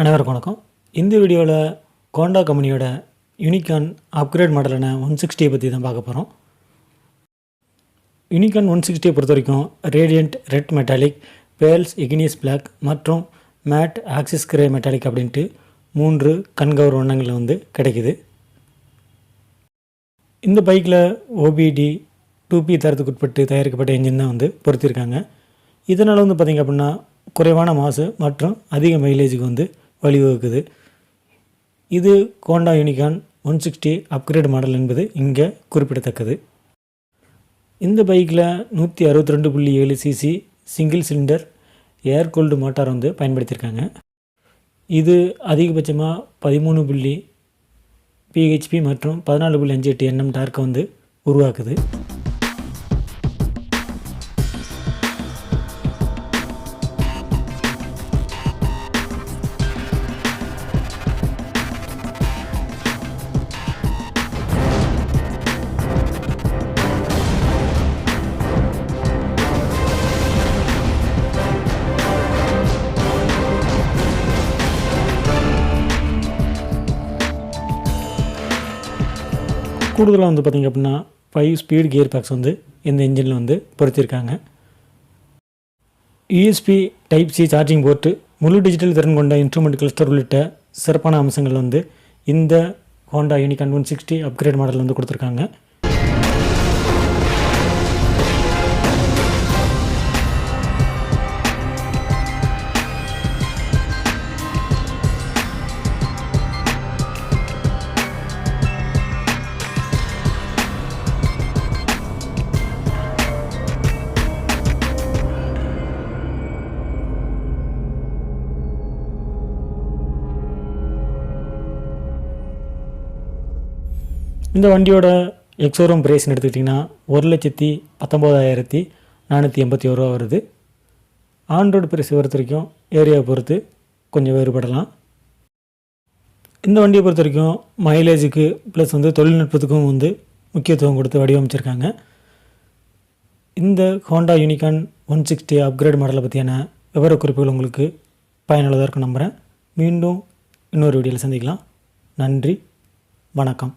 அனைவருக்கும் வணக்கம். இந்த வீடியோவில் ஹோண்டா கம்பெனியோட யூனிகார்ன் அப்கிரேட் மாடலான 160 பற்றி தான் பார்க்க போகிறோம். யூனிகார்ன் 160 பொறுத்த வரைக்கும் radiant red metallic, pearls igneous black மற்றும் மேட் ஆக்சிஸ் கிரே மெட்டாலிக் அப்படின்ட்டு 3 கண்கவர் வண்ணங்களில் கிடைக்குது. இந்த பைக்கில் ஓபிடி 2P தரத்துக்கு உட்பட்டு தயாரிக்கப்பட்ட என்ஜின் தான் பொருத்திருக்காங்க. இதனால் பார்த்திங்க அப்படின்னா குறைவான மாசு மற்றும் அதிக மைலேஜுக்கு வழிவகுக்குது. இது ஹோண்டா யூனிகார்ன் 160 அப்கிரேட் மாடல் என்பது இங்கே குறிப்பிடத்தக்கது. இந்த பைக்கில் 162.7 cc single cylinder air cooled motor பயன்படுத்தியிருக்காங்க. இது அதிகபட்சமாக 13 PHP மற்றும் 14.58 Nm டார்க்கை உருவாக்குது. கூடுதலாக பார்த்திங்க அப்படின்னா 5 ஸ்பீட் கியர் பேக்ஸ் இந்த இன்ஜினில் பொருத்தியிருக்காங்க. USB type C charging board, முழு டிஜிட்டல் திறன் கொண்ட இன்ஸ்ட்ருமெண்ட் கிளஸ்டர் உள்ளிட்ட சிறப்பான அம்சங்கள் இந்த ஹோண்டா யூனிகார்ன் 160 அப்கிரேட் மாடல் கொடுத்துருக்காங்க. இந்த வண்டியோட எக்ஸோரூம் ப்ரைஸ்ன்னு எடுத்துக்கிட்டிங்கன்னா 1,19,481 வருது. ஆன்ரோடு ப்ரைஸ் பொறுத்த வரைக்கும் ஏரியாவை பொறுத்து கொஞ்சம் வேறுபடலாம். இந்த வண்டியை பொறுத்த வரைக்கும் மைலேஜுக்கு ப்ளஸ் தொழில்நுட்பத்துக்கும் முக்கியத்துவம் கொடுத்து வடிவமைச்சிருக்காங்க. இந்த ஹோண்டா யூனிகார்ன் 160 அப்கிரேட் மாடலை பற்றியான விவரக்குறிப்புகள் உங்களுக்கு பயனுள்ளதாக இருக்கும் நம்புகிறேன். மீண்டும் இன்னொரு வீடியோவில் சந்திக்கலாம். நன்றி, வணக்கம்.